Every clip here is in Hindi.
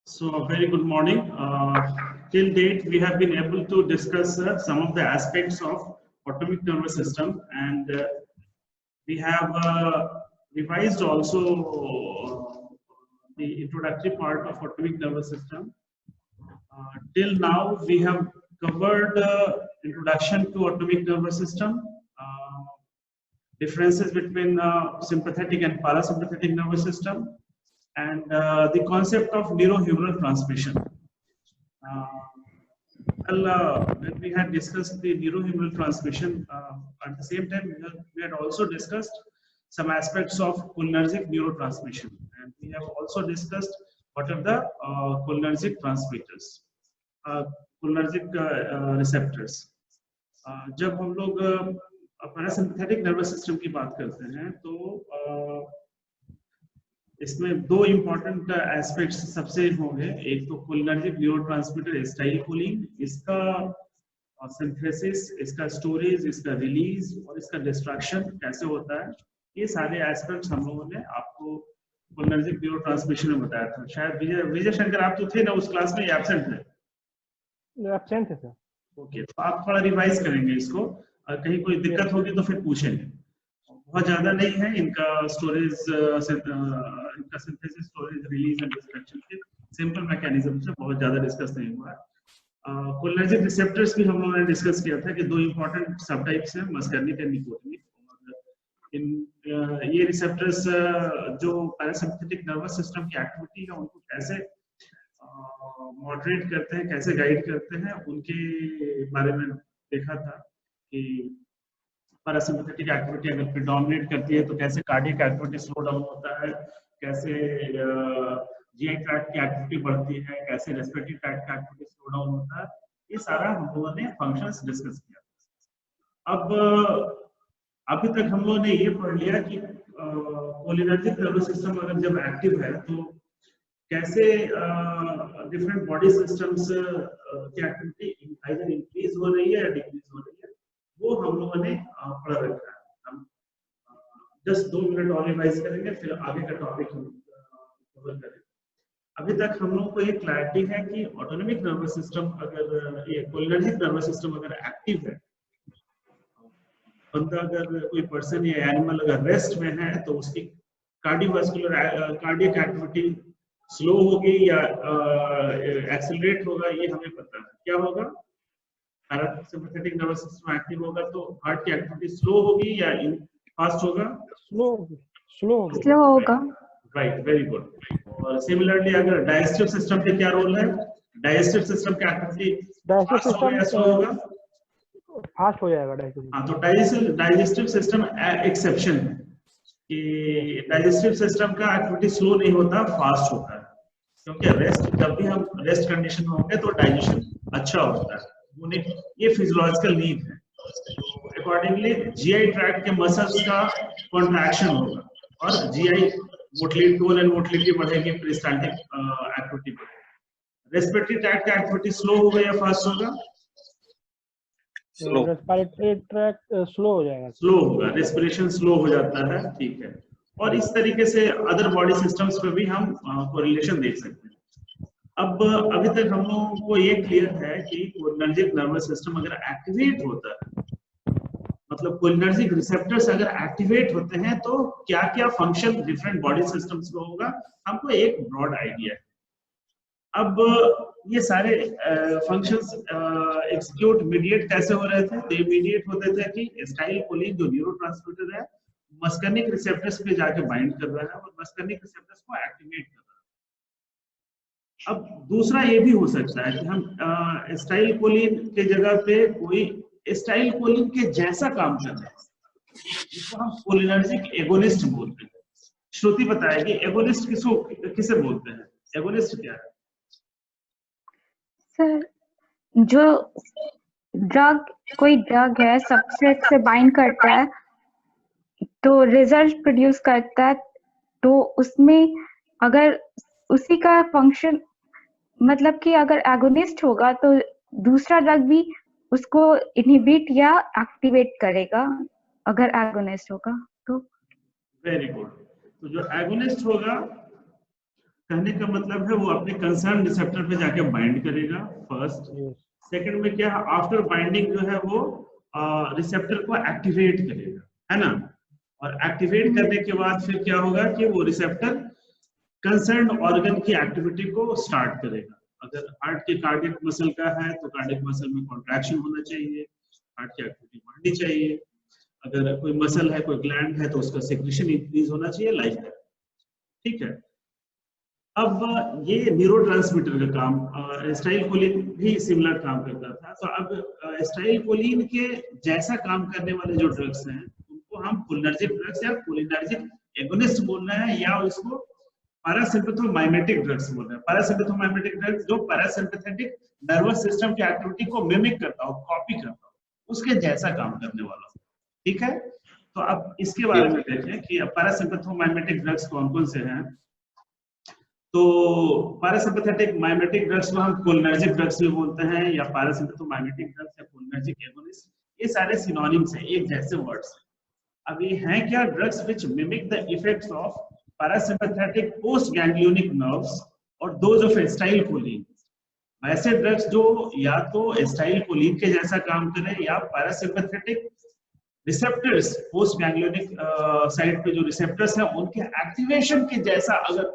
So, a very good morning. Till date, we have been able to discuss some of the aspects of autonomic nervous system, and we have revised also the introductory part of autonomic nervous system. Till now, we have covered introduction to autonomic nervous system, differences between sympathetic and parasympathetic nervous system, and the concept of neurohumoral transmission. When we had discussed the neurohumoral transmission, at the same time we had also discussed some aspects of cholinergic neurotransmission, and we have also discussed what are the cholinergic transmitters, cholinergic receptors. जब हम लोग पैरासिम्पैथेटिक नर्वस सिस्टम की बात करते हैं तो इसमें दो इंपॉर्टेंट एस्पेक्ट्स सबसे होंगे। एक तो कोलिनर्जिक न्यूरोट्रांसमीटर एसिटाइलकोलिन, इसका सिंथेसिस, इसका स्टोरेज, इसका रिलीज और इसका डिस्ट्रक्शन कैसे होता है, ये सारे एस्पेक्ट्स हम लोगों ने आपको कोलिनर्जिक न्यूरोट्रांसमिशन में बताया था। शायद विजय शंकर आप तो थे ना उस क्लास में, एब्सेंट थे? एब्सेंट थे सर। ओके, तो आप थोड़ा रिवाइज करेंगे इसको, कहीं कोई दिक्कत होगी तो फिर पूछेंगे। बहुत ज्यादा नहीं है इनका स्टोरेज, इनका synthesis, storage, release and destruction के सिंपल मैकेनिज्म से बहुत ज्यादा डिस्कस नहीं हुआ है। कोलिनर्जिक रिसेप्टर्स भी हम लोगों ने डिस्कस किया था कि दो इंपॉर्टेंट सब टाइप्स हैं, मस्कर्निक एंड निकोटिनिक। इन ये रिसेप्टर्स जो पैरासिम्पैथेटिक नर्वस सिस्टम की एक्टिविटी है उनको कैसे मॉडरेट करते हैं, कैसे गाइड करते हैं, उनके बारे में देखा था कि पैरासिम्पैथेटिक एक्टिविटी अगर प्रिडोमिनेट करती है तो कैसे कार्डियक एक्टिविटी स्लो डाउन होता है, कैसे जीआई ट्रैक्ट की एक्टिविटी बढ़ती है, कैसे रेस्पिरेटरी ट्रैक्ट की एक्टिविटी स्लो डाउन होता है। ये सारा हम लोगों ने फंक्शंस डिस्कस किया। अब अभी तक हम लोगों ने ये पढ़ लिया कि कोलिनर्जिक नर्वस सिस्टम अगर जब एक्टिव है तो कैसे डिफरेंट बॉडी सिस्टम्स की एक्टिविटी आइदर इंक्रीज हो रही है या डिक्रीज हो रही है, वो हम लोगों ने पढ़ रखा है। हम जस्ट 2 मिनट और रिवाइज करेंगे, फिर आगे का टॉपिक हम कवर करेंगे। अभी तक हम लोगों को ये क्लैरिटी है कि ऑटोनॉमिक नर्वस सिस्टम अगर, ये कोलिनर्जिक नर्वस सिस्टम अगर एक्टिव है, बंदा अगर कोई पर्सन या एनिमल अगर रेस्ट में है तो उसकी कार्डियोवास्कुलर कार्डियक एक्टिविटी स्लो होगी या एक्सेलरेट होगा, ये हमें पता है। क्या होगा? पैरासिम्पैथेटिक नर्वस सिस्टम एक्टिव होगा तो हार्ट की एक्टिविटी स्लो होगी या फास्ट होगा? स्लो होगा। Right, very good. और सिमिलरली अगर डाइजेस्टिव सिस्टम पे क्या रोल है? डाइजेस्टिव सिस्टम की एक्टिविटी फास्ट होगा या स्लो होगा? फास्ट हो जाएगा। हाँ, तो डाइजेस्टिव सिस्टम एक्सेप्शन है कि डाइजेस्टिव सिस्टम का एक्टिविटी स्लो नहीं होता, फास्ट होता है, क्योंकि रेस्ट, जब भी हम रेस्ट कंडीशन में होंगे तो डाइजेशन अच्छा होता है, उन्हें ये फिजियोलॉजिकल नीड है। अकॉर्डिंगली जीआई ट्रैक्ट के मसल्स का कॉन्ट्रैक्शन होगा और GI motility, tone and motility बढ़ेगी, पेरिस्टाल्टिक एक्टिविटी बढ़ेगी। रेस्पिरेटरी ट्रैक्ट का एक्टिविटी स्लो होगा या फास्ट होगा? रेस्पिरेटरी ट्रैक्ट स्लो हो जाएगा, स्लो होगा, रेस्पिरेशन स्लो हो जाता है, ठीक है। और इस तरीके से अदर बॉडी सिस्टम्स पे भी हम कोरिलेशन देख सकते हैं। अब अभी तक हम लोगों को ये क्लियर है कि कोलिनर्जिक नर्वस सिस्टम अगर एक्टिवेट होता है, मतलब कोलिनर्जिक रिसेप्टर्स अगर एक्टिवेट होते हैं तो क्या क्या फंक्शन डिफरेंट बॉडी सिस्टम्स में होगा, हमको एक ब्रॉड आइडिया है। अब ये सारे फंक्शंस एग्जीक्यूट मीडिएट कैसे हो रहे थे? तो मीडिएट होते थे कि एसिटाइलकोलिन जो न्यूरोट्रांसमीटर है मस्कर्निक रिसेप्टर्स पे जाके बाइंड कर रहा है और मस्कर्निक रिसेप्टर्स को एक्टिवेट कर रहा है। अब दूसरा ये भी हो सकता है कि हम एसिटाइलकोलिन के जगह पे कोई एसिटाइलकोलिन के जैसा काम कर रहे हैं, जिसको हम कोलिनर्जिक एगोनिस्ट बोलते हैं। श्रुति बताएगी एगोनिस्ट किसे बोलते हैं? एगोनिस्ट क्या है? सर, जो ड्रग, कोई ड्रग है, सब्सट्रेट से बाइंड करता है तो रिजल्ट प्रोड्यूस करता है, तो उसमें अगर उसी का फंक्शन, मतलब कि अगर एगोनिस्ट होगा तो दूसरा ड्रग भी उसको इनहिबिट या एक्टिवेट करेगा अगर एगोनिस्ट होगा तो। Very good. तो जो एगोनिस्ट होगा, कहने का मतलब है वो अपने कंसर्न रिसेप्टर पे जाके बाइंड करेगा फर्स्ट। सेकंड में क्या है, आफ्टर बाइंडिंग जो है वो रिसेप्टर को एक्टिवेट करेगा, है ना। और एक्टिवेट करने के बाद फिर क्या होगा कि वो रिसेप्टर कंसर्न ऑर्गन की एक्टिविटी को स्टार्ट करेगा। अगर हार्ट के कार्डियक मसल का है तो कार्डियक मसल में कॉन्ट्रैक्शन होना चाहिए, हार्ट की एक्टिविटी बढ़नी चाहिए। अगर कोई मसल है, कोई ग्लैंड है, तो उसका सेक्रेशन इंक्रीज होना चाहिए, लाइक दैट। ठीक है। अब ये न्यूरोट्रांसमीटर का काम, एस्टाइलकोलिन भी सिमिलर काम करता था। तो अब एस्टाइलकोलिन के जैसा काम करने वाले जो ड्रग्स हैं उनको हम कोलिनर्जिक ड्रग्स या कोलिनर्जिक एगोनिस्ट बोल रहे हैं, या उसको पैरासिम्पैथोमाइमेटिक ड्रग्स बोल रहे हैं। पैरासिम्पैथोमाइमेटिक ड्रग्स जो पैरासिम्पैथेटिक नर्वस सिस्टम की एक्टिविटी को मिमिक करता हो, कॉपी करता हो, उसके जैसा काम करने वाला हो। ठीक है। तो अब इसके बारे में देखें कि पैरासिम्पैथोमाइमेटिक ड्रग्स कौन कौन से हैं। तो पैरासिम्पैथेटिक माइमेटिक ड्रग्स को हम कोलिनर्जिक ड्रग्स भी बोलते हैं, या पैरासिम्पैथोमाइमेटिक ड्रग्स या कोलिनर्जिक एगोनिस्ट, ये सारे सिनोनिम्स हैं, एक जैसे वर्ड्स हैं। अब ये हैं क्या, drugs which mimic the effects of parasympathetic post ganglionic nerves और दोज ऑफ एस्टाइलकोलिन। वैसे ड्रग्स जो या तो एस्टाइलकोलिन के जैसा काम करें या parasympathetic receptors, post ganglionic side पे जो रिसेप्टर्स हैं उनके एक्टिवेशन के जैसा अगर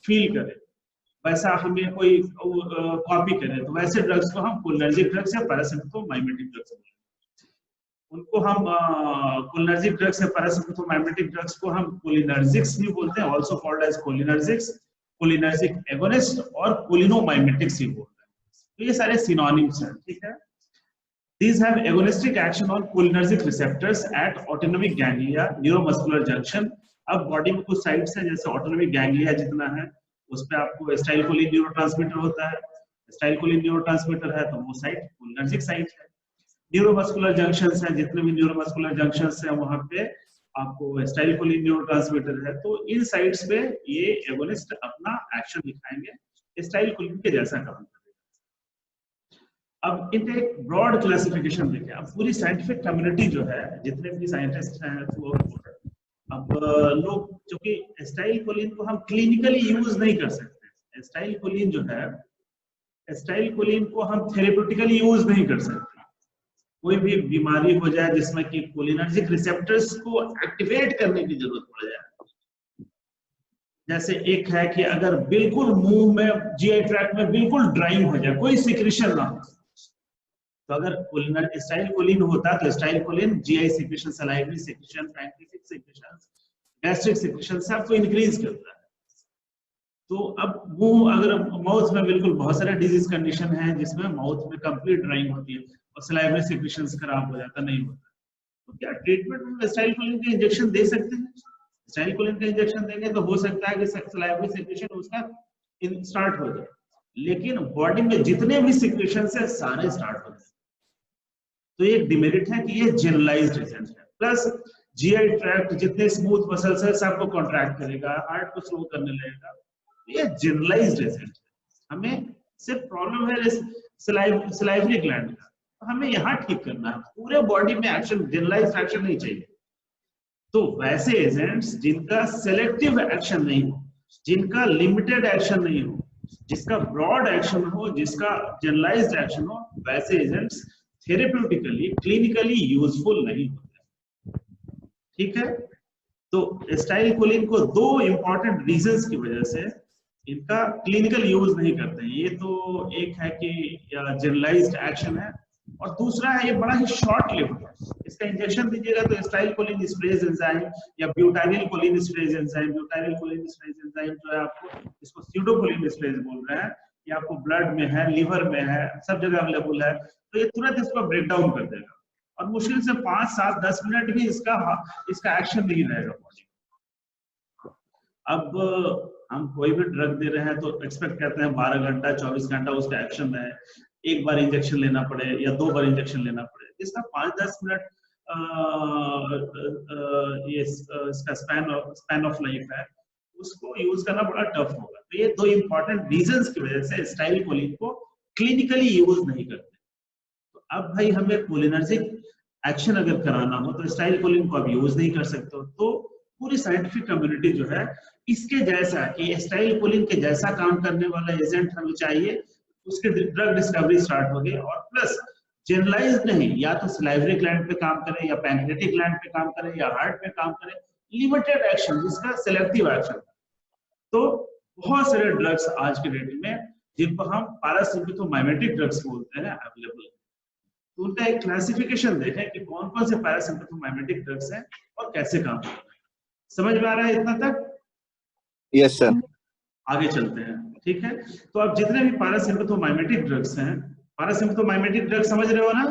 फील करे, वैसा हमें कोई कॉपी करे, तो वैसे ड्रग्स को हम कोलिनर्जिक ड्रग्स या पैरासिम्पैथोमाइमेटिक ड्रग्स बोलते हैं। उनको हम कोलिनर्जिक ड्रग्स या पैरासिम्पैथोमाइमेटिक ड्रग्स को हम कोलिनर्जिक्स भी बोलते हैं, also called as cholinergics, cholinergic agonist और कोलिनोमाइमेटिक्स भी बोलते हैं। तो ये सारे सिनोनिम्स हैं। ठीक है। These have agonistic action on cholinergic receptors at autonomic ganglia, neuromuscular junction। अब बॉडी में कुछ साइट्स हैं, जैसे ऑटोनोमिक गैंग्लिया जितना है उस पे आपको एस्टाइलकोलिन न्यूरोट्रांसमीटर होता है। एस्टाइलकोलिन न्यूरोट्रांसमीटर है तो वो साइट कोलिनर्जिक साइट है। न्यूरोमस्कुलर जंक्शंस हैं, जितने भी न्यूरोमस्कुलर जंक्शंस हैं वहां पे आपको एस्टाइलकोलिन न्यूरोट्रांसमीटर है, तो इन साइट्स पे ये एगोनिस्ट अपना एक्शन दिखाएंगे, एस्टाइलकोलिन के जैसा काम करेंगे। अब इनका एक ब्रॉड क्लासिफिकेशन देखें। अब पूरी साइंटिफिक कम्युनिटी जो है, जितने भी साइंटिस्ट हैं वो, अब लोग, क्योंकि एस्टाइलकोलिन को हम क्लिनिकली यूज नहीं कर सकते। एस्टाइलकोलिन जो है, एस्टाइलकोलिन को हम थेरेप्यूटिकली यूज नहीं कर सकते। कोई भी बीमारी हो जाए जिसमें कि कोलिनर्जिक रिसेप्टर्स को एक्टिवेट करने की जरूरत पड़ जाए, जैसे एक है कि अगर बिल्कुल मुंह में, जीआई ट्रैक्ट में बिल्कुल ड्राइंग हो जाए, कोई सिक्रेशन ना हो, तो अगर एस्टाइलकोलिन होता तो acetylcholine GI secretion, salivary secretion, pancreatic secretion, gastric secretion सबको इंक्रीज करता है। तो अब मुंह, अगर माउथ में बिल्कुल बहुत सारे डिजीज कंडीशन है जिसमें माउथ में कंप्लीट ड्राइंग होती है और सलाइवरी सिक्रेशंस खराब हो जाता, नहीं होता, तो क्या ट्रीटमेंट में एस्टाइलकोलिन का इंजेक्शन दे सकते हैं? एस्टाइलकोलिन का इंजेक्शन देंगे तो हो सकता है कि सलाइवरी सिक्रेशन उसका स्टार्ट हो जाए, लेकिन बॉडी में जितने भी सिक्रेशंस है सारे स्टार्ट हो जाए। तो ये एक डिमेरिट है कि ये जनरलाइज्ड एजेंट है। प्लस जीआई ट्रैक्ट जितने स्मूथ मसल्स है सबको कॉन्ट्रैक्ट करेगा, हार्ट को स्लो करने लगेगा, ये जनरलाइज्ड एजेंट है। हमें सिर्फ प्रॉब्लम है सलाइवरी ग्लैंड का, तो हमें यहाँ ठीक करना है, पूरे बॉडी में एक्शन, जनरलाइज्ड एक्शन नहीं चाहिए। तो वैसे एजेंट्स जिनका सेलेक्टिव एक्शन नहीं हो, जिनका लिमिटेड एक्शन नहीं हो, जिसका ब्रॉड एक्शन हो, जिसका जनरलाइज्ड एक्शन हो, वैसे एजेंट्स थेरेप्यूटिकली, क्लिनिकली यूजफुल नहीं होते। ठीक है। तो एस्टाइलकोलिन को दो इंपॉर्टेंट रीजंस की वजह से इनका क्लिनिकल यूज नहीं करते हैं। ये तो एक है कि जनरलाइज्ड एक्शन है, और दूसरा है ये बड़ा ही शॉर्ट लिव्ड है। इसका इंजेक्शन दीजिएगा तो एस्टाइलकोलिन स्प्रेज एंजाइम या butyryl choline esterase enzyme, butyryl choline esterase enzyme जो है आपको, इसको स्यूडोकोलिन स्प्रेज बोल रहे हैं, ये आपको ब्लड में है, लिवर में है, सब जगह अवेलेबल है, तो ये तुरंत इसको ब्रेक डाउन कर देगा और मुश्किल से 5, 7, 10 मिनट भी इसका एक्शन नहीं रहेगा बॉडी। अब हम कोई भी ड्रग दे रहे हैं तो एक्सपेक्ट करते हैं 12 घंटा 24 घंटा उसका एक्शन है, एक बार इंजेक्शन लेना पड़े या 2 बार इंजेक्शन लेना पड़े। इसका 5-10 मिनट ये इसका स्पैन ऑफ लाइफ है, उसको यूज करना बड़ा टफ होगा। तो ये दो इंपॉर्टेंट रीजंस की वजह से एस्टाइलकोलिन को क्लिनिकली यूज नहीं करते। तो अब भाई हमें कोलिनर्जिक एक्शन अगर कराना हो तो एस्टाइलकोलिन को अब यूज नहीं कर सकते हो। तो पूरी साइंटिफिक कम्युनिटी जो है इसके जैसा कि एस्टाइल कोलिन के जैसा काम करने वाला एजेंट हमें चाहिए, उसके ड्रग डिस्कवरी स्टार्ट हो गई। और प्लस जनरलाइज नहीं, या तो सलाइवरी ग्लैंड पे काम करे, या पैनक्रेटिक ग्लैंड पे काम करे, या हार्ट पे काम करे, लिमिटेड एक्शन जिसका सेलेक्टिव एक्शन। तो बहुत सारे ड्रग्स आज के डेट में जिनको हम पैरासिम्पैथोमाइमेटिक ड्रग्स बोलते हैं अवेलेबल है। तो उनका एक क्लासिफिकेशन देखें कि कौन कौन से पैरासिम्पैथोमाइमेटिक ड्रग्स हैं और कैसे काम करते हैं। समझ में आ रहा है इतना तक? Yes sir. आगे चलते हैं, ठीक है। तो अब जितने भी पैरासिम्पैथोमाइमेटिक ड्रग्स हैं, पैरासिम्पैथोमाइमेटिक ड्रग समझ रहे हो ना?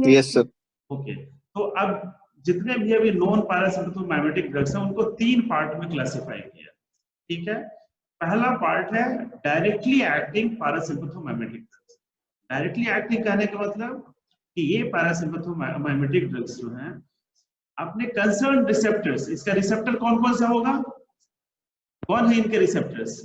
Yes sir. ओके, तो अब जितने भी अभी नॉन पैरासिम्पैथोमाइमेटिक ड्रग्स हैं उनको 3 पार्ट में क्लासिफाई किया, ठीक है। पहला पार्ट है directly acting parasympathomimetic drugs. Directly acting कहने का मतलब कि ये पैरासिम्पैथोमाइमेटिक ड्रग्स जो हैं अपने कंसर्न रिसेप्टर्स, इसका रिसेप्टर कौन कौन सा होगा, कौन है इनके रिसेप्टर्स?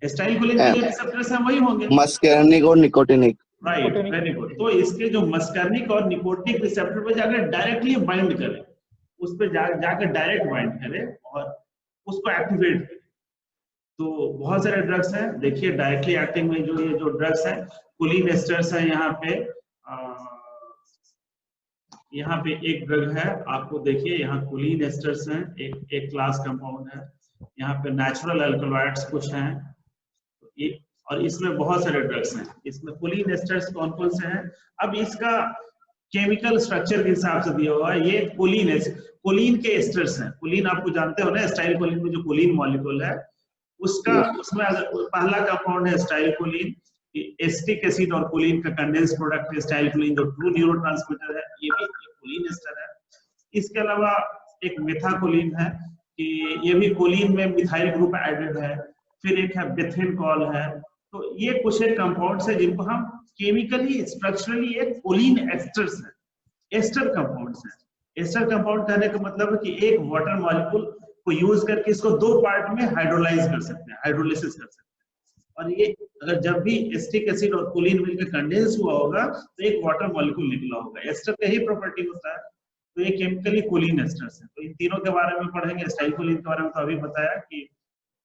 एस्टाइल कोलिन के जो रिसेप्टर्स हैं वही होंगे, मस्कैर्निक और निकोटिनिक। Right, very good. तो इसके जो मस्कैर्निक और निकोटिनिक रिसेप्टर पे जाकर डायरेक्टली बाइंड करे, उस पे जाकर डायरेक्ट बाइंड करे और उसको एक्टिवेट करे। तो बहुत सारे ड्रग्स हैं, देखिए डायरेक्टली एक्टिंग में जो ये जो ड्रग्स हैं, कोलिन एस्टर्स हैं। यहाँ पे एक ड्रग है, आपको देखिए यहाँ कोलिन एस्टर्स हैं, एक क्लास कंपाउंड है। यहाँ पे नेचुरल अल्कलॉइड्स कुछ हैं, और इसमें बहुत सारे ड्रग्स हैं। इसमें कोलिन एस्टर्स कौन कौन से हैं? अब इसका केमिकल स्ट्रक्चर के हिसाब से दिया हुआ है। ये कोलिन के एस्टर्स हैं। कोलिन आपको जानते हो ना, एस्टाइल कोलिन में जो कोलिन मॉलिक्यूल है उसका उसमें पहला कंपाउंड है एस्टाइल कोलिन। एस्टिक एसिड और कोलिन का कंडेंस प्रोडक्ट है एस्टाइल कोलिन, जो ट्रू न्यूरोट्रांसमीटर है, ये भी कोलिन एस्टर है। इसके अलावा एक मेथाकोलिन है कि ये भी कोलिन में मिथाइल ग्रुप एडेड है। फिर एक है बेथेनकॉल है। तो ये कुछ एक कंपाउंड्स है जिनको हम केमिकली स्ट्रक्चरली एक कोलिन एस्टर्स है, एस्टर कंपाउंड्स है। एस्टर कंपाउंड कहने का मतलब है कि एक वाटर मॉलिक्यूल को यूज करके इसको 2 पार्ट में हाइड्रोलाइज कर सकते हैं, हाइड्रोलिसिस कर सकते हैं। और ये अगर जब भी एस्टिक एसिड और कोलिन मिलकर कंडेंस हुआ होगा तो एक वाटर मॉलिक्यूल निकला होगा। एस्टर का ही प्रॉपर्टी होता है। तो ये केमिकली कोलिन एस्टर्स है। तो इन तीनों के बारे में पढ़ेंगे। एस्टाइल कोलिन के बारे में तो अभी बताया कि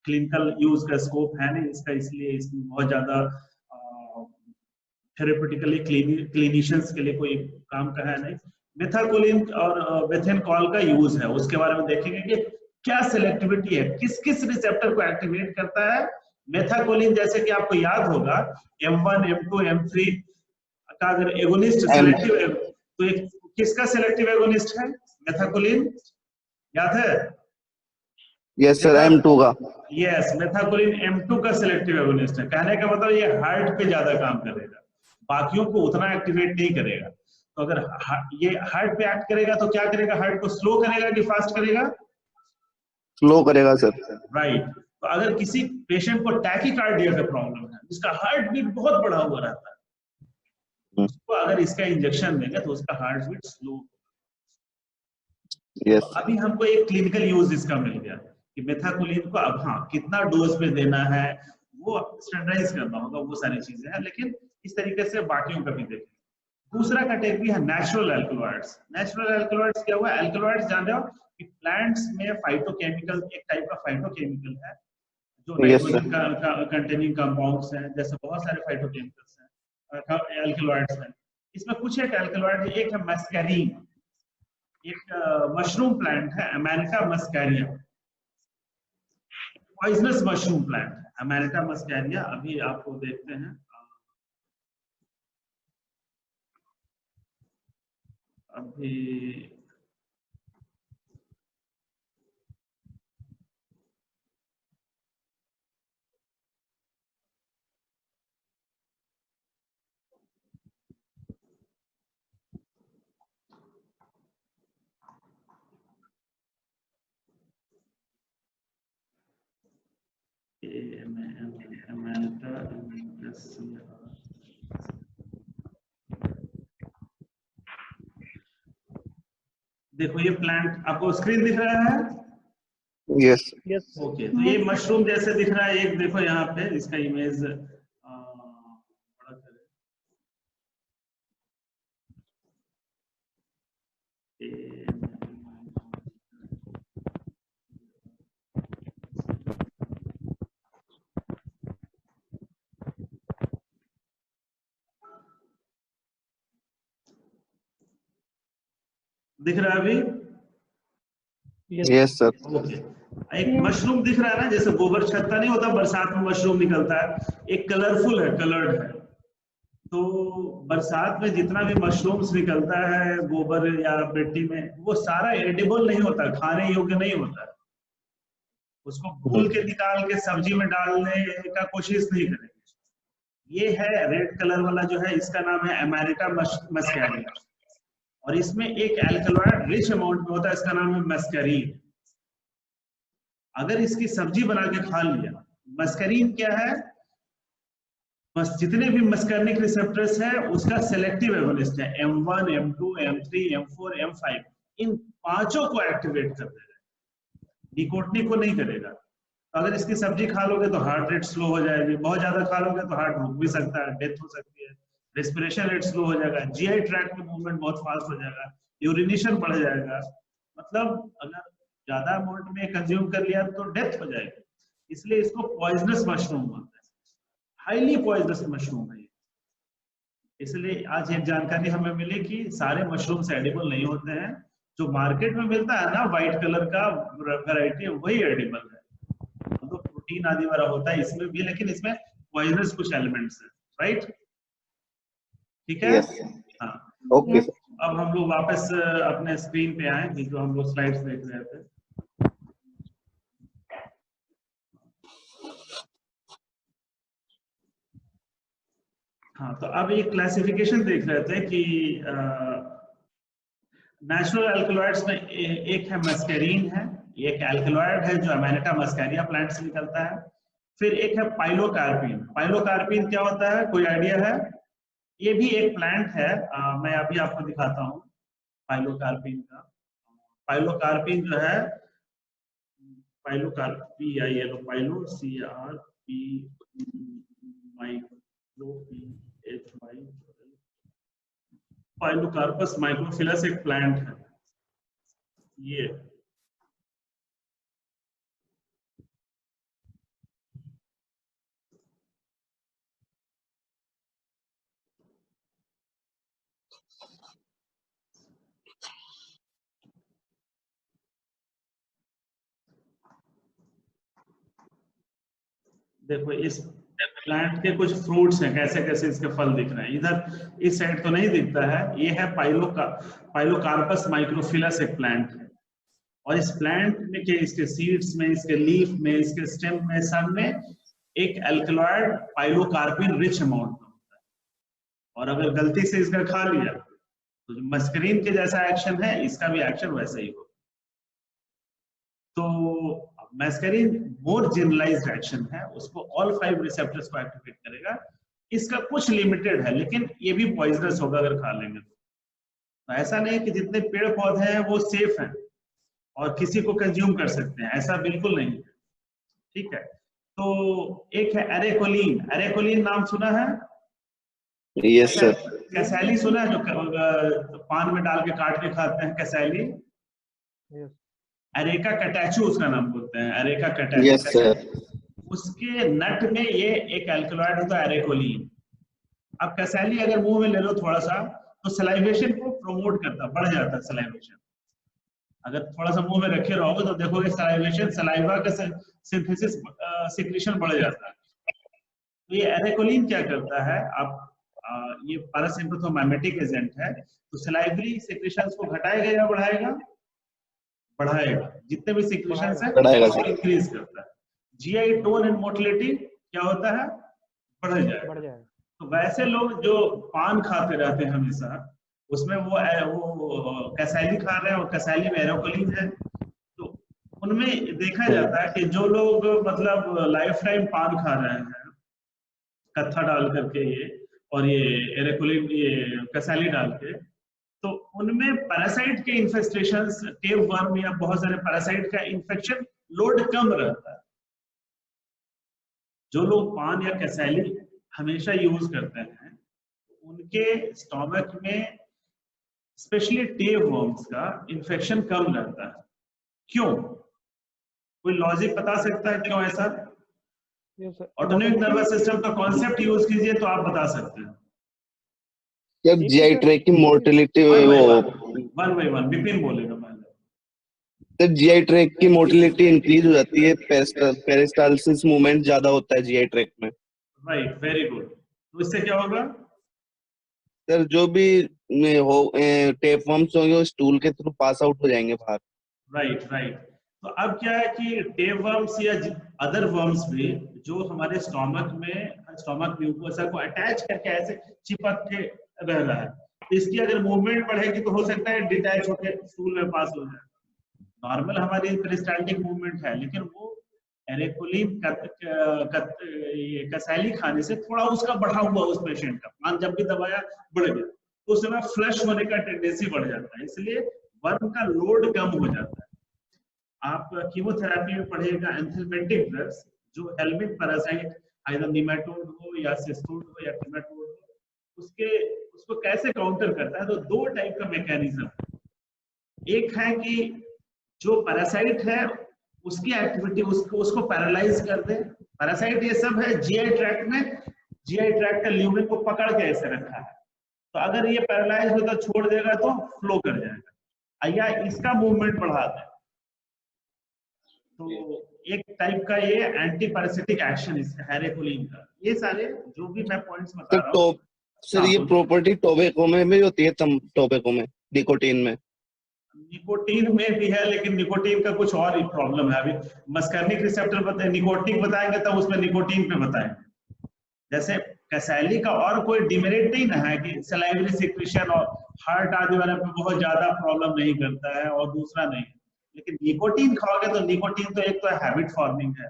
क्लिनिकल यूज का स्कोप है नहीं इसका, इसलिए इसमें बहुत ज्यादा थेरेपेटिकली क्लिनिशियंस के लिए कोई काम का है नहीं। मेथाकोलिन और बेथेनकॉल का यूज है, उसके बारे में देखेंगे कि क्या सेलेक्टिविटी है, किस किस रिसेप्टर को एक्टिवेट करता है। मेथाकोलिन जैसे कि आपको याद होगा M1, M2, M3 का अगर एगोनिस्ट सेलेक्टिव, तो एक किसका सेलेक्टिव एगोनिस्ट है? मेथाकोलिन, याद है? यस सर, M2 का। यस, मेथाकोलिन M2 का सेलेक्टिव एगोनिस्ट है। कहने का मतलब ये हार्ट पे ज्यादा काम करेगा, बाकियों को उतना एक्टिवेट नहीं करेगा। तो अगर ये हार्ट पे एक्ट करेगा तो क्या करेगा? हार्ट को स्लो करेगा कि फास्ट करेगा? स्लो करेगा सर। राइट। तो अगर किसी पेशेंट को टैकीकार्डिया का प्रॉब्लम है, जिसका हार्ट बीट बहुत बढ़ा हुआ रहता है, उसको अगर इसका इंजेक्शन देंगे तो उसका हार्ट बीट स्लो। यस। तो अभी हमको एक क्लिनिकल यूज इसका मिल गया कि मेथाकोलिन को अब हाँ कितना डोज पे देना है वो स्टैंडर्डाइज करना होगा, वो सारी चीजें हैं। लेकिन इस तरीके से बाकियों का भी देखें। दूसरा कैटेगरी है नेचुरल अल्कलॉइड्स। नेचुरल अल्कलॉइड्स क्या हुआ? अल्कलॉइड्स जान रहे हो कि प्लांट्स में फाइटोकेमिकल, एक टाइप का फाइटोकेमिकल है जो नाइट्रोजन कंटेनिंग कंपाउंड्स हैं, जैसे बहुत सारे फाइटोकेमिकल्स हैं, अल्कलॉइड्स हैं। इसमें कुछ एक अल्कलॉइड, एक है मस्कैरिन, एक मशरूम प्लांट है अमेरिका मस्कैरिया, पॉइजनस मशरूम प्लांट है अमेरिका मस्कैरिया। अभी आपको देखते हैं, अभी देखो ये प्लांट आपको स्क्रीन दिख रहा है? Yes yes. ओके, तो ये मशरूम जैसे दिख रहा है। एक देखो यहाँ पे इसका इमेज बड़ा करें। दिख रहा है अभी? Yes, sir. ओके। एक मशरूम दिख रहा है ना, जैसे गोबर छत्ता नहीं होता, बरसात में मशरूम निकलता है, एक कलरफुल है, कलर्ड है। तो बरसात में जितना भी मशरूम्स निकलता है गोबर या मिट्टी में, वो सारा एडिबल नहीं होता, खाने योग्य नहीं होता। उसको भूल के निकाल के सब्जी में डालने का कोशिश नहीं करेंगे। ये है रेड कलर वाला जो है, इसका नाम है अमेरिका मस्कैरिया, और इसमें एक एल्कलॉइड रिच अमाउंट में होता है, इसका नाम है मस्करीन। अगर इसकी सब्जी बना के खा लिया, मस्करीन क्या है? बस जितने भी मस्करनिक रिसेप्टर्स है उसका सेलेक्टिव एगोनिस्ट है, M1, M2, M3, M4, M5, इन पांचों को एक्टिवेट कर देगा, निकोटिन को नहीं करेगा। तो अगर इसकी सब्जी खा लोगे तो हार्ट रेट स्लो हो जाएगी, बहुत ज्यादा खा लोगे तो हार्ट रुक भी सकता है, डेथ हो सकती है, रेस्पिरेशन रेट स्लो हो जाएगा, जीआई ट्रैक्ट में मूवमेंट बहुत फास्ट हो जाएगा, यूरिनेशन बढ़ जाएगा। मतलब अगर ज्यादा अमाउंट में कंज्यूम कर लिया तो डेथ हो जाएगी। इसलिए इसको पॉइजनस मशरूम बोलते हैं, हाईली पॉइजनस मशरूम है। इसलिए आज एक जानकारी हमें मिली कि सारे मशरूम्स एडिबल नहीं होते हैं। जो मार्केट में मिलता है ना व्हाइट कलर का वैरायटी, वही एडिबल है। तो प्रोटीन आदि वाला होता है इसमें भी, लेकिन इसमें पॉइजनस कुछ एलिमेंट्स हैं, राइट? ठीक है? Yes. हाँ, Okay, sir. अब हम लोग वापस अपने स्क्रीन पे आए, जो हम लोग स्लाइड्स देख रहे थे। हाँ, तो अब एक क्लासिफिकेशन देख रहे थे कि नेचुरल एल्कलॉइड्स में एक है मस्करीन है, एक एल्कलॉइड है जो अमेरिका मस्कैरिया प्लांट से निकलता है। फिर एक है पाइलोकार्पिन। पाइलोकार्पिन क्या होता है, कोई आइडिया है? ये भी एक प्लांट है, मैं अभी आपको दिखाता हूँ पाइलोकार्पिन का। पाइलोकार्पिन जो है, पाइलोकार्पी या ये लो, pilo CRP micro PHY, Pilocarpus microphyllus एक प्लांट है ये। देखो इस प्लांट के कुछ फ्रूट्स हैं, कैसे कैसे इसके फल दिख रहे हैं। इधर इस साइड तो नहीं दिखता है, ये है पाइलोकार्पस माइक्रोफिलस एक प्लांट है। और इस प्लांट में के इसके सीड्स में, इसके लीफ में, इसके स्टेम में, सब में एक एल्कलॉइड पाइलोकार्पिन रिच अमाउंट में होता है। और अगर गलती से इसका खा लिया तो जो मस्करीन के जैसा एक्शन है, इसका भी एक्शन वैसा ही होगा। तो मस्करीन मोर जनरलाइज्ड एक्शन है, उसको ऑल 5 रिसेप्टर्स को एक्टिवेट करेगा। इसका कुछ लिमिटेड है, लेकिन ये भी पॉइजनस होगा अगर खा लेंगे तो। ऐसा नहीं कि जितने पेड़ पौधे हैं वो सेफ हैं और किसी को कंज्यूम कर सकते हैं, ऐसा बिल्कुल नहीं है। ठीक है, तो एक है एरेकोलिन। एरेकोलिन नाम सुना है? Yes, sir. कैसैली सुना है, जो पान में डाल के काट के खाते हैं, कैसैली? अरेका कैटाचू उसका नाम बोलते हैं, अरेका कैटाचू। Yes, sir. उसके नट में ये एक एल्कलॉइड होता है एरेकोलिन। अब कैसैली अगर मुंह में ले लो थोड़ा सा तो सलाइवेशन को प्रमोट करता, बढ़ जाता है सलाइवेशन। अगर थोड़ा सा मुंह में रखे रहोगे तो देखोगे सलाइवेशन, सलाइवा का सिंथेसिस, सिक्रीशन बढ़ जाता है। तो ये एरेकोलिन क्या करता है, आप ये पैरासिम्पैथोमाइमेटिक एजेंट है, तो सलाइवरी सिक्रीशंस को घटाएगा या बढ़ाएगा? बढ़ाएगा। जितने भी सिक्रीशंस है उसको इंक्रीज करता है। जीआई टोन एंड मोटिलिटी क्या होता है? बढ़ जाएगा। तो वैसे लोग जो पान खाते रहते हैं हमेशा, उसमें वो कैसैली खा रहे हैं और कैसैली में एरोकोलिन है, तो उनमें देखा जाता है कि जो लोग मतलब लाइफ टाइम पान खा रहे हैं कत्था डाल करके ये, और ये एरोकोलिन, ये कैसैली डाल के, तो उनमें पैरासाइट के इन्फेस्टेशंस, टेप वर्म या बहुत सारे पैरासाइट का इन्फेक्शन लोड कम रहता है। जो लोग पान या कैसैली हमेशा यूज करते हैं उनके स्टोमक में स्पेशली टेप वर्म्स का इन्फेक्शन कम रहता है। क्यों? कोई लॉजिक बता सकता है क्यों ऐसा? ऑटोनोमिक नर्वस सिस्टम का कॉन्सेप्ट यूज कीजिए तो आप बता सकते हैं। जब जीआई ट्रैक की मोटिलिटी वो वन बाय वन विपिन बोलेगा पहले। सर जीआई ट्रैक की मोटिलिटी इंक्रीज हो जाती है, पेरिस्टालसिस मूवमेंट ज्यादा होता है जीआई ट्रैक में। Right, very good. तो इससे क्या होगा? सर जो भी हो टेप वर्म्स होंगे वो स्टूल के थ्रू पास आउट हो जाएंगे बाहर। Right right. तो अब क्या है कि टेप वर्म्स या अदर वर्म्स भी जो हमारे स्टोमक म्यूकोसा को अटैच करके ऐसे चिपक के रह रहा है, तो इसकी अगर मूवमेंट बढ़ेगी तो हो सकता है डिटैच होकर स्टूल में पास हो जाए। नॉर्मल हमारी पेरिस्टाल्टिक मूवमेंट है, लेकिन वो एरेकोलिन कसैली खाने से थोड़ा उसका बढ़ा हुआ उस पेशेंट का पान जब भी दबाया बढ़ गया, तो उस समय फ्लश होने का टेंडेंसी बढ़ जाता है, इसलिए वर्म का लोड कम हो जाता है। आप कीमोथेरेपी में पढ़िएगा एंथेल्मेंटिक ड्रग्स जो हेल्मिंथ पैरासाइट आइदर निमेटोड हो या सिस्टोड हो या टिमेटोड हो, उसको कैसे काउंटर करता है? तो दो टाइप का मैकेनिज्म। एक है कि जो पैरासाइट है उसकी एक्टिविटी उसको पैरालाइज कर दे। पैरासाइट ये सब है जीआई ट्रैक्ट में, जीआई ट्रैक्ट का ल्यूमेन को पकड़ के ऐसे रखा है, तो अगर ये पैरालाइज होता छोड़ देगा तो फ्लो कर जाएगा, या इसका मूवमेंट बढ़ा दे। तो एक टाइप का ये एंटी पैरासिटिक एक्शन इसका हेरेकोलिन का। ये सारे जो भी मैं पॉइंट्स बता रहा हूँ सर ये प्रॉपर्टी टोबैको में भी होती है, टोबैको में, निकोटीन में। निकोटीन में भी है, लेकिन निकोटीन का कुछ और ही प्रॉब्लम है। अभी मस्कर्निक रिसेप्टर बताए, निकोटिक बताएंगे तब उसमें निकोटीन पे बताएंगे। जैसे कसैली का और कोई डिमेरिट नहीं ना है कि सलाइवरी सिक्रीशन और हार्ट आदि वाले पे बहुत ज्यादा प्रॉब्लम नहीं करता है और दूसरा नहीं, लेकिन निकोटीन खाओगे तो निकोटीन तो एक तो हैबिट फॉर्मिंग है,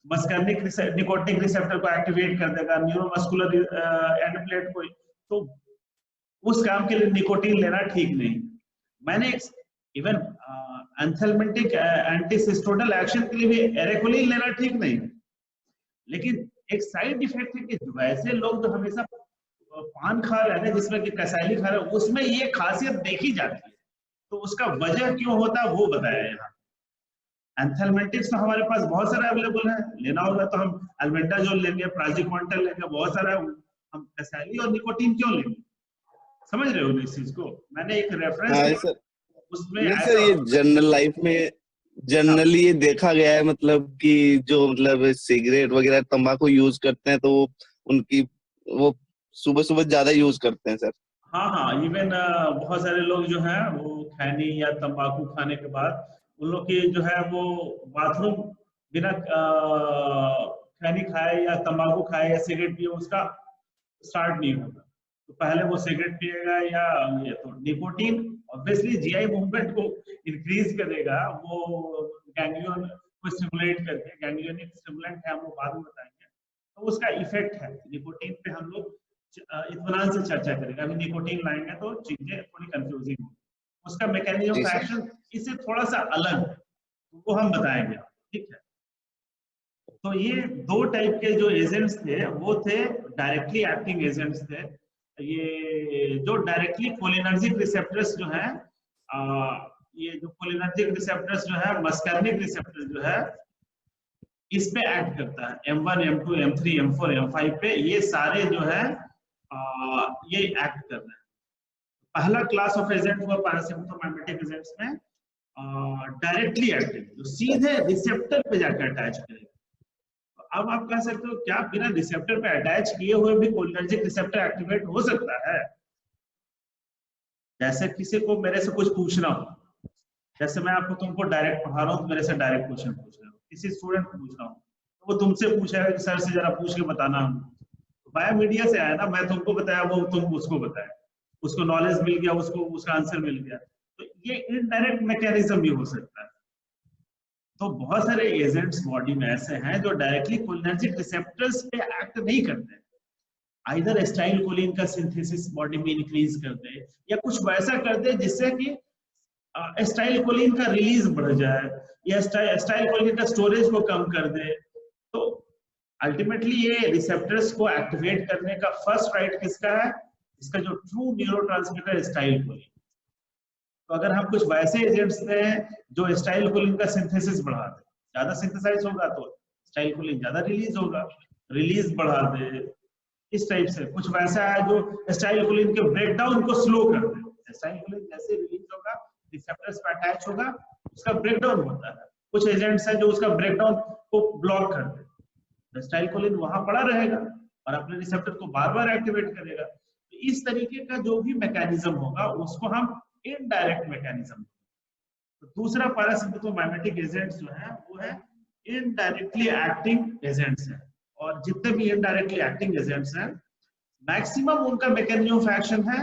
मस्कर्निक निकोटिक रिसेप्टर को एक्टिवेट कर देगा, न्यूरोमस्कुलर एंड प्लेट को, तो उस काम के लिए निकोटीन लेना ठीक नहीं। मैंने इवन एंथेल्मेंटिक एंटीसिस्टोडल एक्शन के लिए भी एरेकोलिन लेना ठीक नहीं, लेकिन एक साइड इफेक्ट है कि वैसे लोग जो हमेशा पान खा रहे हैं जिसमें कि कसैली खा रहे हैं, उसमें ये खासियत देखी जाती है, तो उसका वजह क्यों होता है वो बताया यहाँ। एंथेल्मेंटिक्स तो हमारे पास बहुत सारे अवेलेबल है, लेना होगा तो हम अल्बेंडाजोल लेंगे, प्राजिक्वांटल लेंगे, बहुत सारा। हम कसैली और निकोटीन क्यों लेंगे? समझ रहे हो इस चीज को? मैंने एक रेफरेंस उसमें सर ये जनरल लाइफ में जनरली ये देखा गया है, मतलब कि जो मतलब सिगरेट वगैरह तंबाकू यूज करते हैं तो उनकी वो सुबह सुबह ज्यादा यूज करते हैं सर। हाँ, इवन बहुत सारे लोग जो हैं वो खैनी या तंबाकू खाने के बाद उन लोग की जो है वो बाथरूम बिना खैनी खाए या तंबाकू खाए या सिगरेट पिए उसका स्टार्ट नहीं होगा, तो पहले वो सिगरेट पिएगा या ये। तो निकोटीन ऑब्वियसली जीआई मूवमेंट को इंक्रीज करेगा, वो गैंग्लियन को स्टिमुलेट करके, गैंग्लियोनिक स्टिमुलेंट है, हम लोग बाद में बताएंगे, तो उसका इफेक्ट है निकोटीन पे। हम लोग इत्मीनान से चर्चा करेंगे, अभी निकोटीन लाएंगे तो चीजें थोड़ी कंफ्यूजिंग होगी, उसका मैकेनिज्म ऑफ एक्शन इससे थोड़ा सा अलग वो हम बताएंगे, ठीक है। तो ये दो टाइप के जो एजेंट्स थे वो थे डायरेक्टली एक्टिंग एजेंट्स थे। ये जो डायरेक्टली कोलिनर्जिक रिसेप्टर्स जो है, ये जो कोलिनर्जिक रिसेप्टर्स जो है, मस्कर्निक रिसेप्टर जो है, इस पे एक्ट करता है, M1, M2, M3, M4, M5 पे, ये सारे जो है ये एक्ट कर रहे हैं। पहला क्लास ऑफ एजेंट हुआ पैरासिम्पथोमाइमेटिक एजेंट्स में डायरेक्टली एक्टिव, जो सीधे रिसेप्टर पे जाकर अटैच करेगा। तो अब आप कह सकते हो क्या बिना रिसेप्टर पे अटैच किए हुए भी कोलिनर्जिक रिसेप्टर एक्टिवेट हो सकता है? जैसे किसी को मेरे से कुछ पूछना हो, जैसे मैं आपको तुमको डायरेक्ट पढ़ा रहा हूँ, मेरे से डायरेक्ट क्वेश्चन पूछ रहे हो, किसी स्टूडेंट को पूछ रहा हूँ तो वो तुमसे पूछेगा कि सर से जरा पूछ के बताना। बायो मीडिया से आया ना, मैं तुमको बताया, वो तुम उसको बताया, उसको नॉलेज मिल गया, उसको उसका आंसर मिल गया, तो ये इनडायरेक्ट मैकेनिज्म भी हो सकता है। तो बहुत सारे एजेंट्स बॉडी में ऐसे हैं जो डायरेक्टली कोलिनर्जिक रिसेप्टर्स पे एक्ट नहीं करते, आइदर एसिटाइलकोलिन का सिंथेसिस बॉडी में इंक्रीज कर दे या कुछ वैसा कर दे जिससे कि एसिटाइलकोलिन का रिलीज बढ़ जाए या एसिटाइलकोलिन का स्टोरेज को कम कर दे। तो अल्टीमेटली ये रिसेप्टर्स को एक्टिवेट करने का फर्स्ट राइट किसका है? इसका जो ट्रू न्यूरोट्रांसमीटर एसिटाइलकोलिन। तो अगर हम कुछ वैसे एजेंट्स दें जो एसिटाइलकोलिन का सिंथेसिस बढ़ा दे, ज्यादा सिंथेसाइज होगा तो एसिटाइलकोलिन ज्यादा रिलीज होगा, रिलीज बढ़ा दे, इस टाइप से कुछ वैसा है जो एसिटाइलकोलिन के ब्रेकडाउन को स्लो कर दे, एसिटाइलकोलिन जैसे रिलीज होगा रिसेप्टर्स पे अटैच होगा, उसका ब्रेकडाउन होता है। कुछ एजेंट्स हैं जो उसका ब्रेकडाउन को ब्लॉक कर देते हैं, एसिटाइलकोलिन वहां पड़ा रहेगा और अपने रिसेप्टर को बार बार एक्टिवेट करेगा। तो इस तरीके का जो भी मैकेनिज्म होगा उसको हम इनडायरेक्ट मैकेनिज्म। तो दूसरा पैरासिम्पथोमाइमेटिक एजेंट्स जो है वो है इनडायरेक्टली एक्टिंग एजेंट्स है। और जितने भी इनडायरेक्टली एक्टिंग एजेंट्स हैं मैक्सिमम उनका मैकेनिज्म ऑफ एक्शन है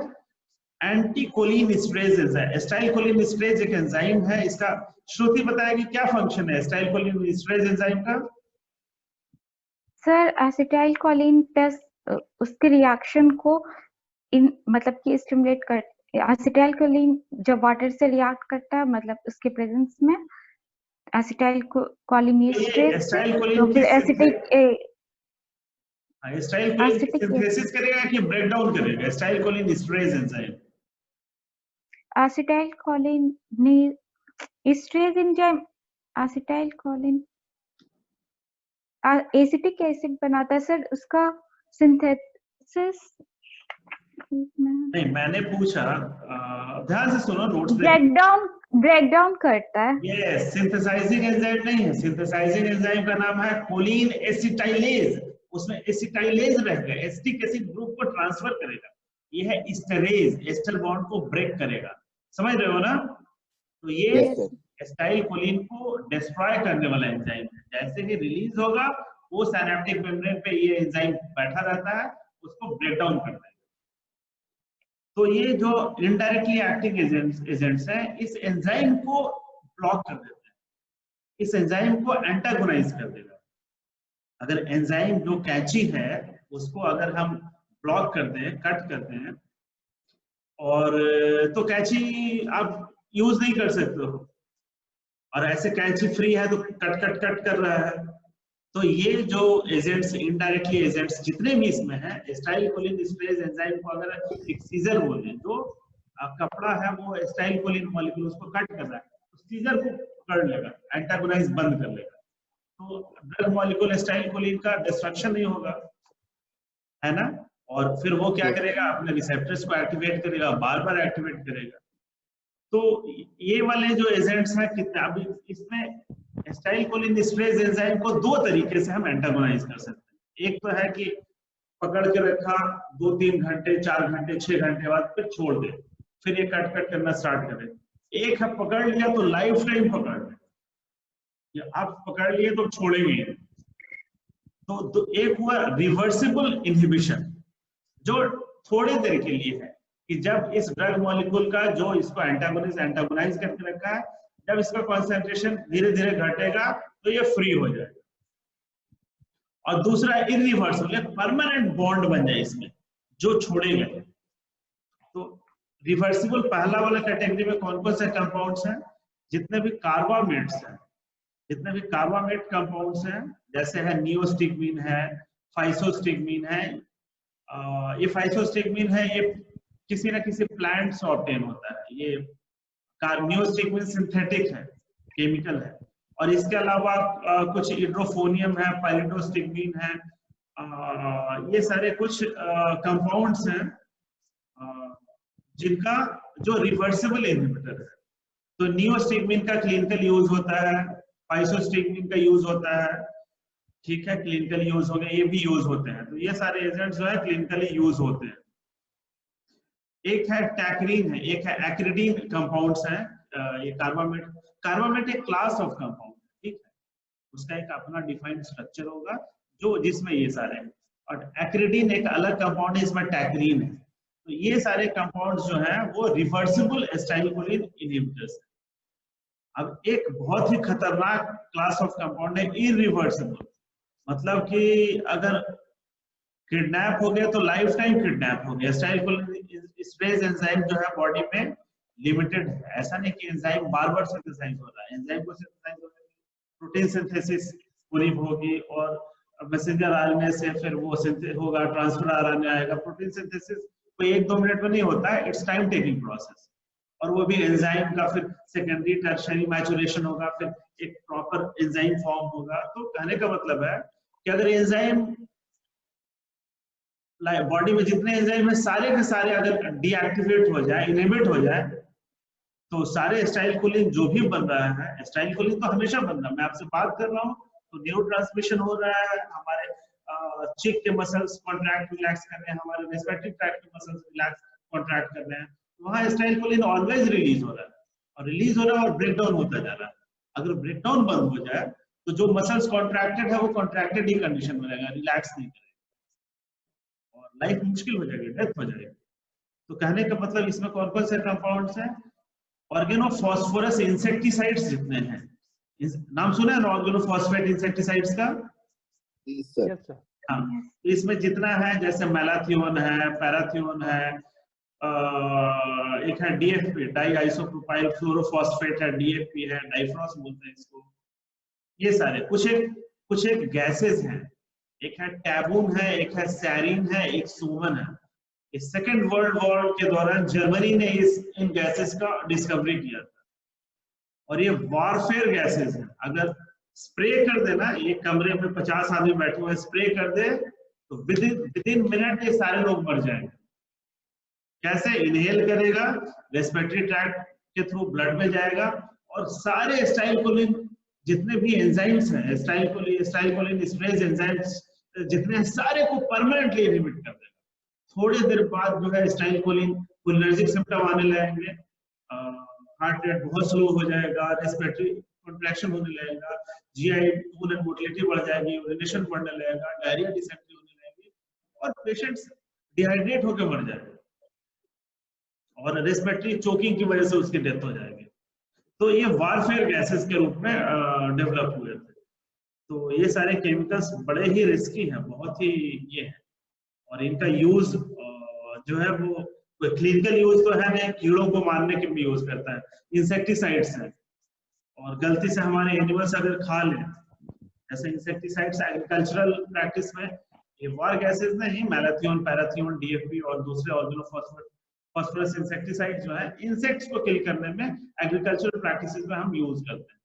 एंटीकोलिन स्ट्रेज एंजाइम। एसिटाइलकोलिन स्ट्रेज एक एंजाइम है, इसका श्रुति बताएगी क्या फंक्शन है एसिटाइलकोलिन स्ट्रेज एंजाइम का। सर एसिटाइलकोलिन प्लस उसके रिएक्शन को मतलब कि स्टिमुलेट कर, एसिटाइलकोलिन जब वाटर से रिएक्ट करता है मतलब उसके प्रेजेंस में एसिटाइलकोलिनेस्ट्रेज तो फिर एसिटाइलकोलिन सिंथेसिस करेगा कि ब्रेकडाउन करेगा acetylcholine esterase enzyme. Acetylcholine esterase enzyme acetylcholine acetic acid बनाता है सर, उसका सिंथेसिस नहीं मैंने पूछा, ध्यान से सुनो नोट्स ब्रेकडाउन करता है। यस, सिंथेसाइजिंग एंजाइम नहीं है, सिंथेसाइजिंग एंजाइम का नाम है कोलिन एसिटाइलेज। उसमें एसिटाइलेज रहेगा, एसिटिक एसिड ग्रुप को ट्रांसफर करेगा। ये है एस्टरेज, एस्टर बॉन्ड को ब्रेक करेगा, समझ रहे हो ना। तो ये एसिटाइलकोलिन को डिस्ट्रॉय करने वाला एंजाइम है। जैसे ही रिलीज होगा वो सिनेप्टिक मेम्ब्रेन पे ये एंजाइम बैठा रहता है, उसको ब्रेक डाउन करता है। तो ये जो इनडायरेक्टली एक्टिंग एजेंट्स हैं इस एंजाइम को ब्लॉक कर देते हैं, इस एंजाइम को एंटागोनाइज कर देगा। अगर एंजाइम जो कैची है उसको अगर हम ब्लॉक कर दें, कट कर दें, और तो कैची आप यूज नहीं कर सकते हो, और ऐसे कैची फ्री है तो कट कर रहा है। तो ये जो एजेंट्स इनडायरेक्टली एजेंट्स जितने भी इसमें हैं, एसिटाइलकोलिन स्ट्रेज एंजाइम को अगर एक सीजर बोले, जो कपड़ा है वो एसिटाइलकोलिन मॉलिक्यूल उसको कट कर रहा है, तो सीजर को पकड़ लेगा, एंटागोनाइज बंद कर लेगा। तो ड्रग मॉलिक्यूल एसिटाइलकोलिन का डिस्ट्रक्शन नहीं होगा, है ना। और फिर वो क्या करेगा, अपने रिसेप्टर्स को एक्टिवेट करेगा, बार बार एक्टिवेट करेगा। तो ये वाले जो एजेंट्स हैं कितने, अभी इसमें एसिटाइलकोलिन स्ट्रेज एंजाइम को दो तरीके से हम एंटागोनाइज कर सकते हैं। एक तो है कि पकड़ के रखा 2-3 घंटे, 4 घंटे, 6 घंटे बाद फिर छोड़ दे, फिर ये कट करना स्टार्ट करे। एक है पकड़ लिया तो लाइफ टाइम पकड़ ले, या आप पकड़ लिए तो छोड़ेंगे। तो एक हुआ रिवर्सिबल इनहिबिशन, जो थोड़े देर के लिए है कि जब इस ड्रग मॉलिक्यूल का जो इसको एंटागोनाइज करके रखा है, जब इसका कॉन्सेंट्रेशन धीरे धीरे घटेगा तो ये फ्री हो जाएगा। और दूसरा इरिवर्सिबल, परमानेंट बॉन्ड बन जाए इसमें, जो छोड़ेगा। तो रिवर्सिबल पहला वाला कैटेगरी में कौन कौन से कंपाउंड्स हैं, जितने भी कार्बामेट्स हैं, जितने भी कार्बामेट कंपाउंड्स हैं, जैसे है नियोस्टिग्मीन है, फाइसोस्टिग्मीन है। ये फाइसोस्टिग्मीन है, ये किसी ना किसी प्लांट से ऑब्टेन होता है। ये नियोस्टिग्मीन सिंथेटिक है, केमिकल है। और इसके अलावा कुछ इड्रोफोनियम है, पाइलिडोस्टिग्मीन है, ये सारे कुछ कंपाउंड्स हैं जिनका जो रिवर्सिबल इनहिबिटर है। तो नियोस्टिग्मीन का क्लिनिकल यूज होता है, फाइसोस्टिग्मीन का यूज होता है, ठीक है, क्लिनिकल यूज हो गए, ये भी यूज होते हैं। तो ये सारे एजेंट्स जो है क्लिनिकली यूज होते हैं। एक है टैक्रीन है, एक है एक्रिडीन कंपाउंड्स हैं। ये कार्बामेट एक क्लास ऑफ कंपाउंड, ठीक है, उसका एक अपना डिफाइंड स्ट्रक्चर होगा जो जिसमें ये सारे हैं। और एक्रिडीन एक अलग कंपाउंड है, इसमें टैक्रीन है। तो ये सारे कंपाउंड्स जो हैं वो रिवर्सिबल एसिटाइलकोलिन इनहिबिटर्स हैं। अब एक बहुत ही खतरनाक क्लास ऑफ कंपाउंड है इरिवर्सिबल, मतलब कि अगर किडनैप हो गया तो लाइफ टाइम किडनैप हो गया। एसिटाइलकोलिन स्ट्रेज एंजाइम जो है बॉडी में लिमिटेड है, ऐसा नहीं कि एंजाइम बार बार सिंथेसाइज हो रहा है। एंजाइम को सिंथेसाइज होने में प्रोटीन सिंथेसिस पूरी होगी, और मैसेंजर आरएनए से फिर वो होगा, ट्रांसफर आरएनए आएगा। प्रोटीन सिंथेसिस कोई 1-2 मिनट में नहीं होता है, इट्स टाइम टेकिंग प्रोसेस। और वो भी एंजाइम का फिर सेकेंडरी टर्शियरी मैचुरेशन होगा, फिर एक प्रॉपर एंजाइम फॉर्म होगा। तो कहने का मतलब है कि अगर एंजाइम बॉडी में जितने एंजाइम है सारे के सारे अगर डीएक्टिवेट हो जाए, इनहिबिट हो जाए, तो सारे एसिटाइलकोलिन जो भी बन रहा है, एसिटाइलकोलिन तो हमेशा बन रहा है, मैं आपसे बात कर रहा हूँ तो न्यूरोट्रांसमिशन हो रहा है, हमारे चीक के मसल्स कॉन्ट्रैक्ट रिलैक्स कर रहे हैं, हमारे रेस्पिरेटरी ट्रैक्ट के मसल्स रिलैक्स कॉन्ट्रैक्ट कर रहे हैं, वहां एसिटाइलकोलिन ऑलवेज रिलीज हो रहा है और रिलीज हो रहा है और ब्रेक डाउन होता जा रहा है। अगर ब्रेक डाउन बंद हो जाए तो जो मसल्स कॉन्ट्रैक्टेड है वो कॉन्ट्रैक्टेड ही कंडीशन में रहेगा, रिलैक्स नहीं करेगा और लाइफ मुश्किल हो जाएगी, डेथ हो जाएगी। तो कहने का मतलब इसमें कौन कौन से कंपाउंड्स हैं? ऑर्गेनोफॉस्फोरस इंसेक्टिसाइड्स जितने हैं, नाम सुना है ना ऑर्गेनोफॉस्फेट इंसेक्टिसाइड्स का? Yes, sir. हाँ, इसमें जितना है जैसे मैलाथियोन है, पैराथियोन है, एक है डीएफपी, डाई आइसोप्रोपाइल फ्लोरोफॉस्फेट है, डीएफपी है, डाइफ्रॉस बोलते हैं इसको। ये सारे कुछ एक गैसेस हैं, एक है टैबून है, एक है सैरिन है, एक सुमन है। इस सेकेंड वर्ल्ड वॉर के दौरान जर्मनी ने इन गैसेस का डिस्कवरी किया था और ये वॉरफेयर गैसेस हैं। अगर स्प्रे कर देना, एक कमरे में 50 आदमी बैठे हुए स्प्रे कर दे तो विद इन मिनट ये सारे लोग मर जाएंगे। कैसे? इनहेल करेगा, रेस्पिरेटरी ट्रैक्ट के थ्रू ब्लड में जाएगा और सारे एसिटाइलकोलिन जितने भी एंजाइम्स हैं, एसिटाइलकोलिन स्प्रेज एंजाइम्स जितने हैं सारे को परमानेंटली इनहिबिट कर देगा। थोड़ी देर बाद जो है एसिटाइलकोलिन कोलिनर्जिक सिम्टम आने लगेंगे, हार्ट रेट बहुत स्लो हो जाएगा, रेस्पिरेटरी कॉन्ट्रैक्शन होने लगेगा, जीआई टूल एंड मोटिलिटी बढ़ जाएगी, यूरिनेशन बढ़ने लगेगा, डायरिया डिसेंट्री होने लगेगी और पेशेंट्स डिहाइड्रेट होकर मर जाएंगे और रेस्पिरेटरी चोकिंग की वजह से उसकी डेथ हो जाएगी। तो ये वारफेयर गैसेस के रूप में डेवलप हुए थे। तो ये सारे केमिकल्स बड़े ही रिस्की हैं, बहुत ही ये है और इनका यूज जो है वो कोई क्लिनिकल यूज तो है नहीं, कीड़ों को मारने के भी यूज करता है, इंसेक्टिसाइड्स हैं और गलती से हमारे एनिमल्स अगर खा लें, जैसे इंसेक्टिसाइड्स एग्रीकल्चरल प्रैक्टिस में ये वार गैसेस नहीं, मैलाथियोन, पैराथियोन, डीएफपी और दूसरे ऑर्गेनोफॉस्फोरस इंसेक्टिसाइड जो है इंसेक्ट्स को किल करने में एग्रीकल्चरल प्रैक्टिसेस में हम यूज करते हैं।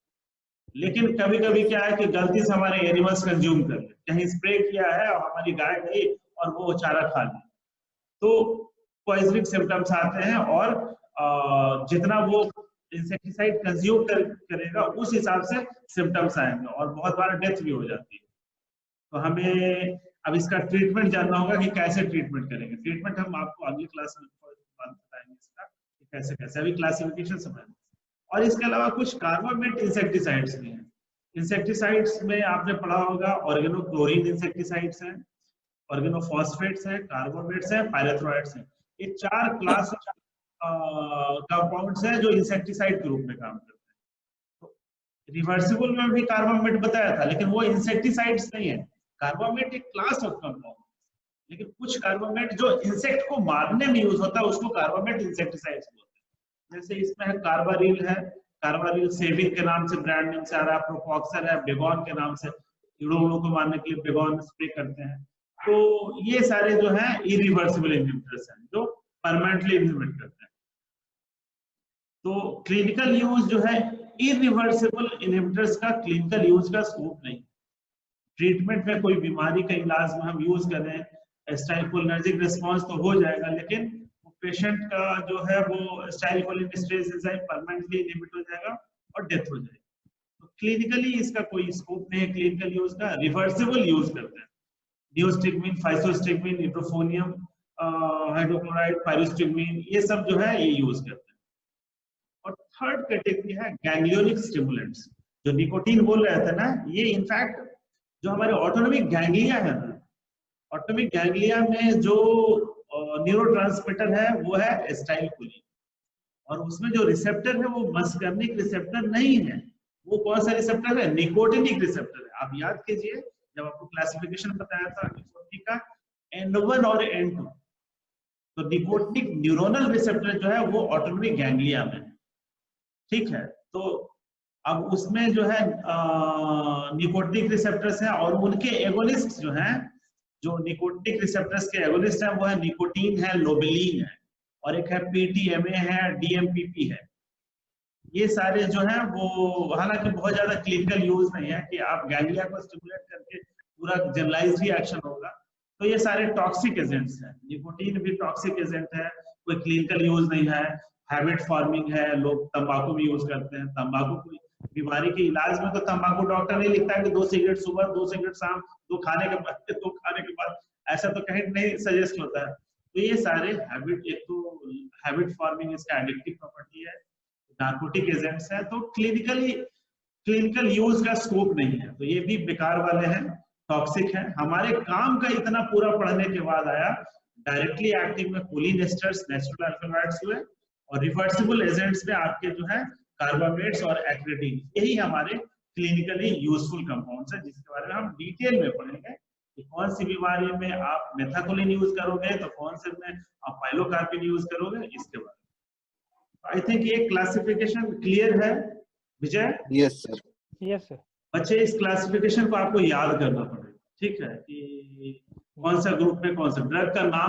लेकिन कभी कभी क्या है कि गलती से हमारे एनिमल्स कंज्यूम कर ले, कहीं स्प्रे किया है और हमारी गाय गई और वो चारा खा ली, तो पॉइजनिंग सिम्टम्स आते हैं और जितना वो इंसेक्टिसाइड कंज्यूम करेगा उस हिसाब से सिम्टम्स आएंगे और बहुत बार डेथ भी हो जाती है। तो हमें अब इसका ट्रीटमेंट जानना होगा कि कैसे ट्रीटमेंट करेंगे। ट्रीटमेंट हम आपको अगली क्लास में बताएंगे इसका कि कैसे कैसे, अभी क्लासिफिकेशन समझ। और इसके अलावा कुछ कार्बामेट इंसेक्टिसाइड्स भी हैं। इंसेक्टिसाइड्स में आपने पढ़ा होगा ऑर्गेनोक्लोरीन इंसेक्टिसाइड्स हैं, ऑर्गेनोफॉस्फेट्स हैं, कार्बामेट्स हैं, पायरेथ्रॉइड्स हैं। ये 4 क्लास कंपाउंड्स हैं जो इंसेक्टिसाइड के रूप में काम करते हैं। तो रिवर्सिबल में भी कार्बामेट बताया था, लेकिन वो इंसेक्टिसाइड्स नहीं है। कार्बामेट एक क्लास ऑफ कंपाउंड, लेकिन कुछ कार्बामेट जो इंसेक्ट को मारने में यूज होता है उसको कार्बामेट इंसेक्टिसाइड्स बोलते हैं। जैसे इसमें है कार्बारिल है, कार्बारिल सेविन के नाम से ब्रांड नेम से आ रहा है, प्रोपॉक्सर है, बेगॉन के नाम से कीड़ों को मारने के लिए बेगॉन स्प्रे करते हैं। तो ये सारे जो है इरिवर्सिबल इनहिबिटर्स हैं जो परमानेंटली इनहिबिट करते हैं। तो क्लिनिकल यूज जो है इरिवर्सिबल इनहिबिटर्स का क्लिनिकल यूज का स्कोप नहीं। ट्रीटमेंट में कोई बीमारी का इलाज में हम यूज करें, एसिटाइलकोलिनर्जिक रिस्पांस तो हो जाएगा, लेकिन पेशेंट का जो है वो acetylcholine stress enzyme permanently inhibit हो जाएगा और डेथ हो जाएगी। तो क्लिनिकली इसका कोई स्कोप नहीं है क्लिनिकल यूज का। रिवर्सिबल यूज करते हैं, नियोस्टिगमिन, फाइसोस्टिगमिन, इब्रोफोनियम, हाइड्रोक्लोराइड, पायरोस्टिगमिन, ये सब जो है ये यूज करते हैं। और थर्ड कैटेगरी है गैंग्लियोनिक स्टिमुलेंट्स। जो निकोटीन बोल रहे थे ना, ये इनफैक्ट जो हमारे ऑटोनोमिक गैंग्लिया है ना, ऑटोनोमिक गैंग्लिया में जो न्यूरोट्रांसमीटर है वो है एसिटाइलकोलिन और उसमें जो रिसेप्टर है वो मस्कर्निक रिसेप्टर नहीं है। वो कौन सा रिसेप्टर है? निकोटिनिक रिसेप्टर है। आप याद कीजिए जब आपको क्लासिफिकेशन बताया था निकोटिन का N1 और N2, तो निकोटिनिक न्यूरोनल रिसेप्टर जो है वो ऑटोनोमिक गैंग्लिया में, ठीक है। तो अब उसमें जो है निकोटिनिक रिसेप्टर्स हैं और उनके एगोनिस्ट जो हैं, जो निकोटिनिक रिसेप्टर्स के एगोनिस्ट हैं वो है निकोटीन है, लोबेलिन है और एक है PTMA है, DMPP है। ये सारे जो हैं वो हालांकि बहुत ज्यादा क्लिनिकल यूज नहीं है कि आप गैंग्लिया को स्टिमुलेट करके पूरा जनरलाइज्ड ही एक्शन होगा, तो ये सारे टॉक्सिक एजेंट्स हैं। निकोटीन भी टॉक्सिक एजेंट है, कोई क्लिनिकल यूज नहीं है, हैबिट फॉर्मिंग है, लोग तंबाकू भी यूज करते हैं। तंबाकू कोई बीमारी के इलाज में तो तंबाकू डॉक्टर नहीं लिखता है कि 2 सिगरेट सुबह 2 सिगरेट शाम, 2 खाने के बाद 2 खाने के बाद, ऐसा तो कहीं नहीं सजेस्ट होता है। तो ये सारे हैबिट, एक तो हैबिट फॉर्मिंग इसका एडिक्टिव प्रॉपर्टी है, नार्कोटिक एजेंट्स है, तो क्लिनिकल यूज का स्कोप नहीं है, तो ये भी बेकार वाले हैं, टॉक्सिक है। हमारे काम का इतना पूरा पढ़ने के बाद आया डायरेक्टली एक्टिव में कोलिन एस्टर्स, नेचुरल अल्कलॉइड्स हुए, और रिवर्सिबल एजेंट्स में आपके जो है कार्बामेट्स और एक्रेटिन, यही हमारे क्लिनिकली यूजफुल कंपाउंड्स हैं, जिसके बारे में हम डिटेल में पढ़ेंगे कि कौन सी बीमारी में आप मेथाकोलिन यूज करोगे, तो कौन से में आप पाइलोकार्पिन यूज करोगे, इसके बारे में। आई थिंक ये क्लासिफिकेशन क्लियर है Vijay? Yes sir. Yes sir. बच्चे इस क्लासिफिकेशन को आपको याद करना पड़ेगा, ठीक है, कि कौन सा ग्रुप में कौन सा ड्रग का नाम